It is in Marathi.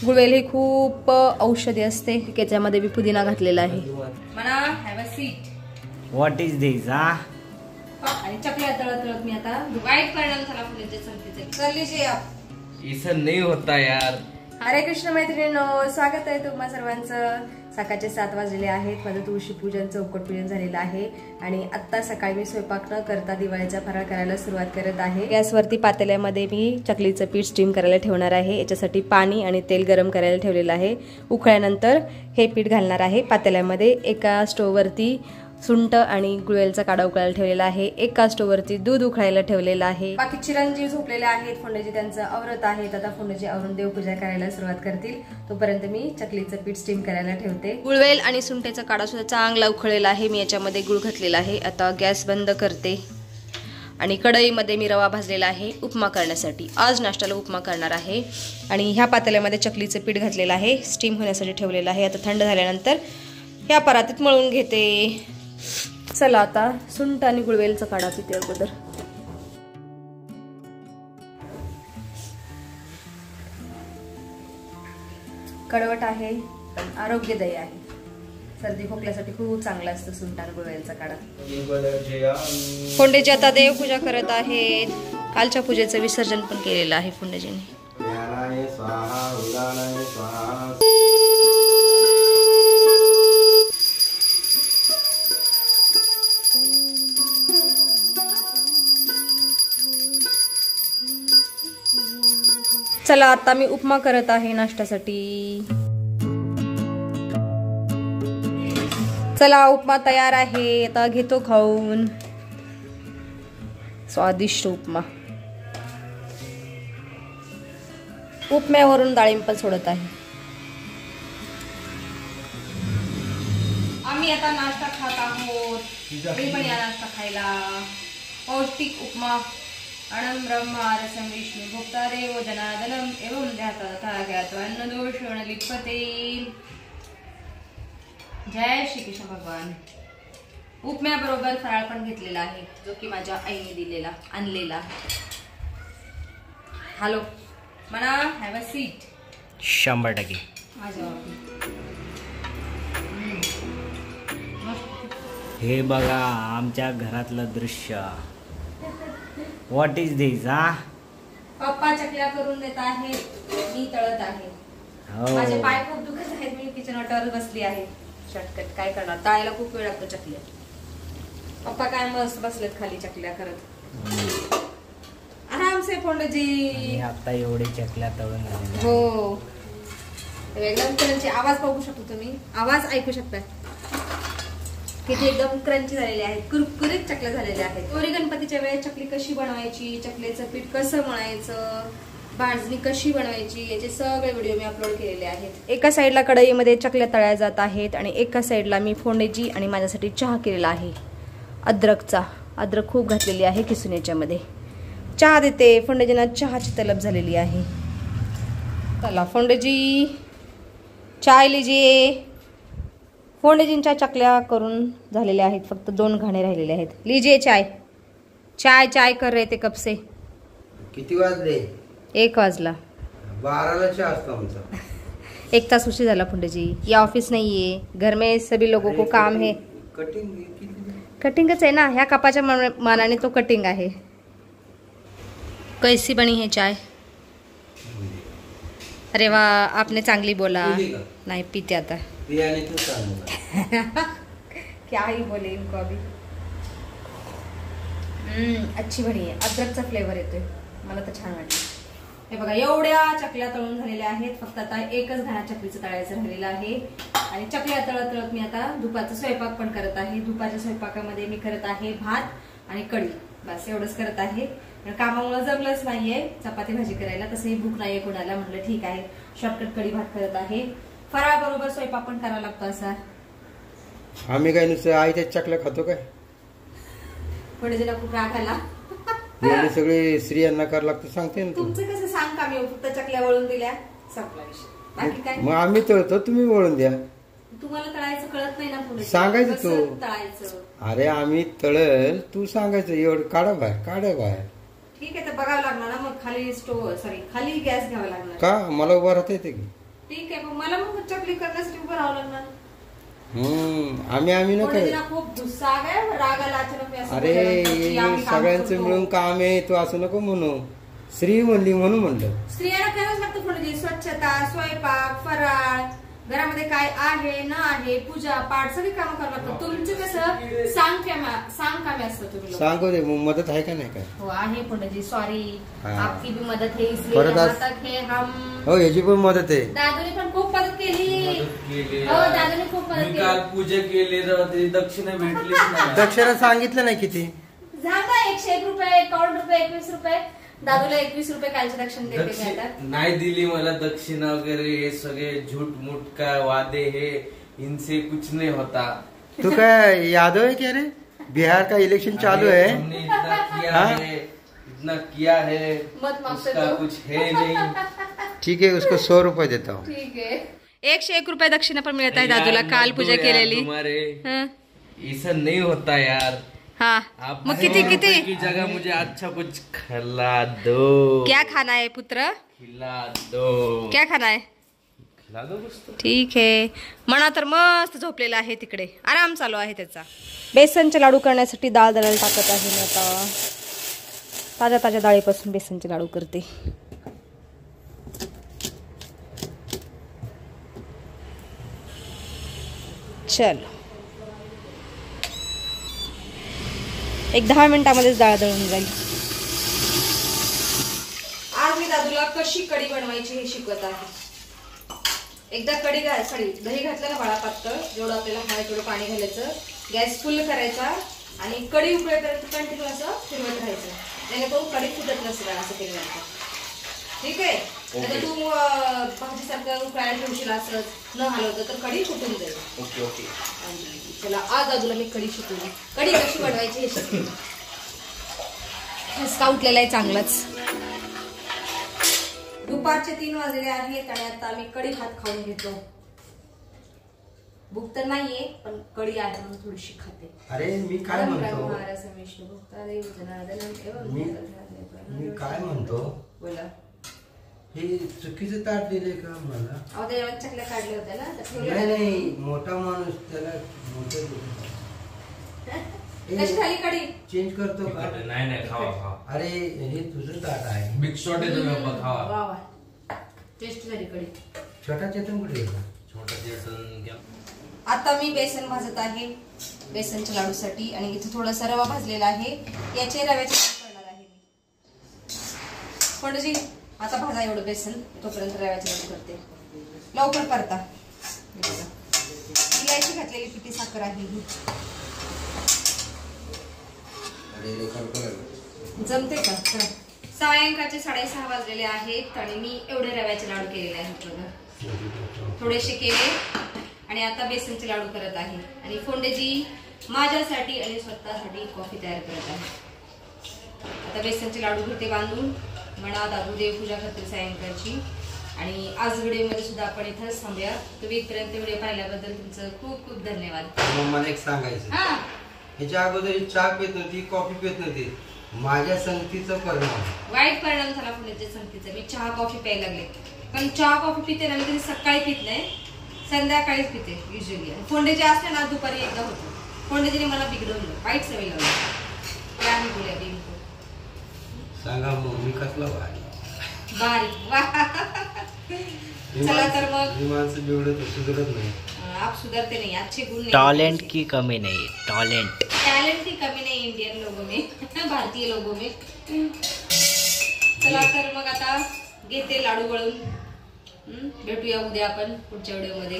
गुळवेल ही खूप औषधी असते, त्याच्यामध्ये मी पुदिना घातलेला आहे. म्हणा have a seat. What is this? आणि चकल्या तळत तळत मी आता वाईट परिणाम झाला फुलेचे संगतीचे. कर लीजिए आप. इसं नहीं होता यार. हरे कृष्ण मैत्रिणींनो, स्वागत आहे तुम्हा सर्वांचं. सकाळचे 7 वाजलेले आहेत. माझं तुळशी पूजन चौकट पूजन झालेलं आहे आणि आता सकाळी मी स्वयंपाक न करता दिवाळीचा फराळ करायला सुरुवात करत आहे. गॅसवरती पातेल्यामध्ये मी चकलीचं पीठ स्टीम करायला ठेवणार आहे. याच्यासाठी पाणी आणि तेल गरम करायला ठेवलेलं आहे. उकळल्यानंतर हे पीठ घालणार आहे पातेल्यामध्ये. एका स्टोववरती सुंठ आणि गुळवेलचा काढा उकळायला ठेवलेला आहे. एका स्टोववरती दूध उकळायला ठेवलेलं आहे. बाकी चिरंजीव झोपलेले आहेत. फोंडेजी त्यांचं आवरत आहेत. आता फोंडेजी आवरून देवपूजा करायला सुरुवात करतील. तोपर्यंत मी चकलीचं पीठ स्टीम करायला ठेवते. गुळवेल आणि सुंठेचा काढा सुद्धा चांगला उकळलेला आहे. मी याच्यामध्ये गुळ घातलेला आहे. आता गॅस बंद करते आणि कढईमध्ये मी रवा भाजलेला आहे उपमा करण्यासाठी. आज नाश्त्याला उपमा करणार आहे आणि ह्या पातेल्यामध्ये चकलीचं पीठ घातलेलं आहे. स्टीम होण्यासाठी ठेवलेलं आहे. आता थंड झाल्यानंतर ह्या परातीत मळून घेते. चला आता सुंठ आणि गुळवेलचा काढा पिते अगोदर. कडवट आहे पण आरोग्यदायी आहे. सर्दी खोकल्यासाठी खूप चांगला असतं सुंठ आणि गुळवेलचा काढा. फोंडेजी आता देवपूजा करत आहेत. कालच्या पूजेचं विसर्जन पण केलेलं आहे फोंडेजीने. चला आता मी उपमा करत आहे नाश्त्यासाठी. चला उपमा तयार आहे. आता घेतो खाऊन. स्वादिष्ट उपमा. उपम्यावरून डाळिंब पण सोडत आहे. आम्ही आता नाश्ता खात आहोत. तुम्ही पण या नाश्ता खायला. पौष्टिक उपमा. अणम ब्रह्मा रसम विष्णु भोक्तारे वो जनादनम एवं ध्याता तथा ज्ञात्वा अन्नदोषेण लिप्यते. जय श्री कृष्ण भगवान. उपम्याबरोबर फराळ पण घेतलेला आहे जो की माझ्या आईने दिलेला आणलेला. हॅलो म्हणा हॅव अ सीट. 100% माझ्या हे बघा आमच्या घरातलं दृश्य. व्हॉट इज दिस? पप्पा चकल्या करून देत आहेत. मी तळत आहे. माझे पाय खूप दुखत आहेत. मी किचन वाट्यावर बसली आहे. शॉर्टकट काय करणार, तळायला खूप वेळ लागतो चकल्या. पप्पा काय मस्त बसलेत खाली चकल्या करत आराम से. फोंडेजी आता एवढे चकल्या तळून झाले. हो एकदम क्रंची. आवाज पाहू शकतो तुम्ही. आवाज ऐकू शकता किती एकदम क्रंची झालेले आहेत. कुरकुरीत चकल्या झालेल्या आहेत. गौरी गणपतीच्या वेळेस चकली कशी बनवायची, चकलीचं पीठ कसं मळायचं, भाजणी कशी बनवायची, याचे सगळे व्हिडिओ मी अपलोड केलेले आहेत. एका साईडला कढईमध्ये चकल्या तळल्या जात आहेत आणि एका साईडला मी फोंडेजी आणि माझ्यासाठी चहा केलेला आहे अद्रकचा. अद्रक खूप घातलेली आहे किसून याच्यामध्ये. चहा देते. फोंडेजींना चहाची तलब झालेली आहे. चला फोंडेजी चाय लीजिए. फोंडेजींच्या चकल्या करून झालेल्या आहेत. फक्त 2 घाणे राहिलेले आहेत. लीजिए चाय. चाय चाय कर रहे थे कब से. किती वाजले? 1 वाजला. 12ला चहा असतो आमचा. 1 तास उशीर झाला फोंडेजी. ये ऑफिस नहीं है, घर में सभी लोगों को काम है. कटिंगच आहे ना. ह्या कपाच्या मानाने तो कटिंग आहे. कैसी बनी है चाय? अरे वाह आपने चांगली बोला. नहीं पीते आता. क्या ही बोले इनको अभी. अच्छी बनी आहे. अद्रकचा फ्लेवर येतोय. मला तर छान वाटलं. हे बघा एवढ्या चकल्या तळून झालेल्या आहेत. फक्त आता एकच घाणा चकलीचं तळायचं राहिलेलं आहे आणि चकल्या तळत तळत मी आता दुपारचा स्वयंपाक पण करत आहे. दुपारच्या स्वयंपाकामध्ये मी करत आहे भात आणि कढी. बस एवढंच करत आहे. कामामुळे जमलंच नाहीये चपाती भाजी करायला. तसंही भूक नाहीये कोणाला. म्हटलं ठीक आहे शॉर्टकट कढी भात करत आहे. फराळ बरोबर स्वयंपाक पण करावा लागतो असा. आम्ही काय नुसतं आईच्या चकल्या खातो काय? फोंडेजीला खूप राग आला. एवढे सगळे स्त्रियांना करावं लागतं सांगते ना. तुमचं कसं सांग का. मी फक्त चकल्या वळून दिल्या संपला विषय. बाकी काय. मग आम्ही तळतो तुम्ही वळून द्या. तुम्हाला तळायचं कळत नाही ना पुढे. सांगायचं तू. तळायचं. अरे आम्ही तळल तू सांगायचं एवढं काढा बाहेर. ठीक आहे तर बघावं लागणार ना मग. खाली स्टोव्ह खाली गॅस घ्यावा लागणार का? मला उभा राहता येते की? ठीक आहे, पण मला मग चकली करण्यासाठी उभं राहावं लागणार. आम्ही नको. खूप गुस्सा आहे, राग आला अचानक मी असं अरे बोलले, की आम्ही काम सगळ्यांचं करतो. मिळून काम आहे, तू असं नको म्हणू. स्त्री म्हणली म्हणून म्हणलं. स्त्रियांना करावंच लागतं पुढे, स्वच्छता, स्वयंपाक, फराळ, घरामध्ये काय आहे न आहे, पूजा पाठ सगळी कामं करावं लागतं. तुमचं कसं सांग कामे असतं तुम्ही लोक. सांगू दे, मग मदत आहे का नाही काय? हो आहे पुढे, सॉरी हा. आपकी भी मदत है इसलिए परत यहाँ आज- तक है हम. हो याची पण मदत आहे. दादूने पण खूप मदत केली. हो दादूने खूप मदत मी काल केली. पूजा केली तर ती दक्षिणा भेटलीच नाही. दक्षिणा सांगितलं नाही किती. झालं 101 रुपये, 51 रुपये, 21 रुपये. दादूला 21 रुपये कालचे दक्षिण देते मी आता. नाही दिली मला दक्षिणा वगैरे, हे सगळे झूठ मूठ का वादे है, इनसे कुछ नहीं होता. तू काय यादव है क्या रे? बिहार का इलेक्शन चालू है. हमने इतना किया हाँ? है, इतना किया है, मत मागते उसका तो. कुछ है नहीं. ठीक है, उसको 100 रुपये देता हूँ. ठीक आहे. 101 रुपये दक्षिणा पण मिळत आहे दादूला यार, काल मत पूजा दो यार केलेली. तुम्हारे हं. ऐसा नहीं होता यार. हा आप मग किती 100 किती रुपए की जगह मुझे अच्छा कुछ खिला दो. क्या खाना है पुत्र? खिला दो. क्या खाना है? खिला दो कुछ तो. ठीक आहे. म्हणा तर मस्त झोपलेला आहे तिकडे, आराम चालू आहे त्याचा. बेसनचे लाडू करण्यासाठी डाळ दळायला टाकत आहे मी आता. ताज्या ताज्या डाळीपासून बेसनचे लाडू करते. चल एक 10 मिनिटामध्येच डाळ दळून जाईल. आज मी दादूला कशी कढी बनवायची हे शिकवत आहे. एकदा कढी दही घातलं ना बाळा पातळ, जेवढं आपल्याला हवं तेवढं पाणी घालायचं, गॅस फुल करायचा आणि कढी उकळेपर्यंत कंटिन्यू असं फिरवत राहायचं, जेणेकरून कढी फुटत नसेल असं केल्यानंतर. ठीक आहे. आता तू भाजीसारखं उकळायला ठेवशील असं न हलवतं तर कढी फुटून जाईल. Okay okay. चला आज दादूला मी कढी शिकवली, कढी कशी बनवायची हे शिकवली. ठसका उठलेला आहे चांगलाच. दुपारचे 3 वाजलेले आहेत आणि आता आम्ही कढी भात खाऊन घेतो. भूक तर नाहीये पण कढी आहे म्हणून थोडीशी खाते. अरे मी काय म्हणतो, मी काय म्हणतो, बोला. हे चुकीचं ताट दिले का मला? अहो त्याच्यावर चकल्या काढल्या होत्या ना, त्या ठेवल्या नाही होत्या. नाही, मोठा माणूस त्याला मोठं कशी झाली कढी? चेंज करतो का? नाही नाही, खावा खावा. अरे हे तुझं ताट आहे. बिग शॉट आहे तुम्ही बाबा, खावा. वा वा, टेस्ट झाली कढी. छोटा चेतन कुठे गेला? छोटा जेसन घ्या. आता मी बेसन भाजत आहे बेसनच्या लाडूसाठी आणि इथे थोडासा रवा भाजलेला आहे, याचे रव्याचे लाडू करणार आहे मी. पडजी आता भाजा एवढं बेसन, तोपर्यंत रव्याचे लाडू करते. लवकर करता. इलायची घातलेली पिठी साखर आहे ही. जमते का? चला. सायंकाळचे 6:30 वाजलेले आहेत आणि मी एवढे रव्याचे लाडू केलेले आहेत बघा. थोडेसे केले आणि आता बेसनचे लाडू करत आहे आणि फोंडेजी माझ्यासाठी आणि स्वतःसाठी कॉफी तयार करत आहे. आता बेसनचे लाडू घेते बांधून. म्हणा दादू देवपूजा करते सायंकाळची. आणि आज व्हिडिओमध्ये सुद्धा आपण इथंच थांबूया. तुम्ही इथपर्यंत व्हिडिओ पाहिल्याबद्दल तुमचं खूप खूप धन्यवाद. मग मला एक सांगायचं, हा ह्याच्या अगोदर ही चहा पित नव्हती, कॉफी पित नव्हती. माझ्या संगतीचा परिणाम, वाईट परिणाम झाला पुण्याच्या संगतीचा. मी चहा कॉफी प्यायला लागले, पण चहा कॉफी पिते ना मी कधी सकाळी पित नाही, संध्याकाळीच पिते युजली. फोंडेचे असले ना दुपारी एकदा होतो. फोंडेजीने मला बिघडवलं, वाईट सवय लावली. काय मी बोलूया बिघडतो सांगा मग मी कसला बारीक. चला तर मग ही माणसं बिघडत सुधरत नाही. आप सुधरते नहीं, अच्छे गुण नहीं. टैलेंट की कमी नहीं, टैलेंट की कमी नहीं इंडियन लोगों में, भारतीय लोगों में. चला तर मग आता घेते लाडू वळून. भेटूया उद्या आपण पुढच्या व्हिडिओमध्ये.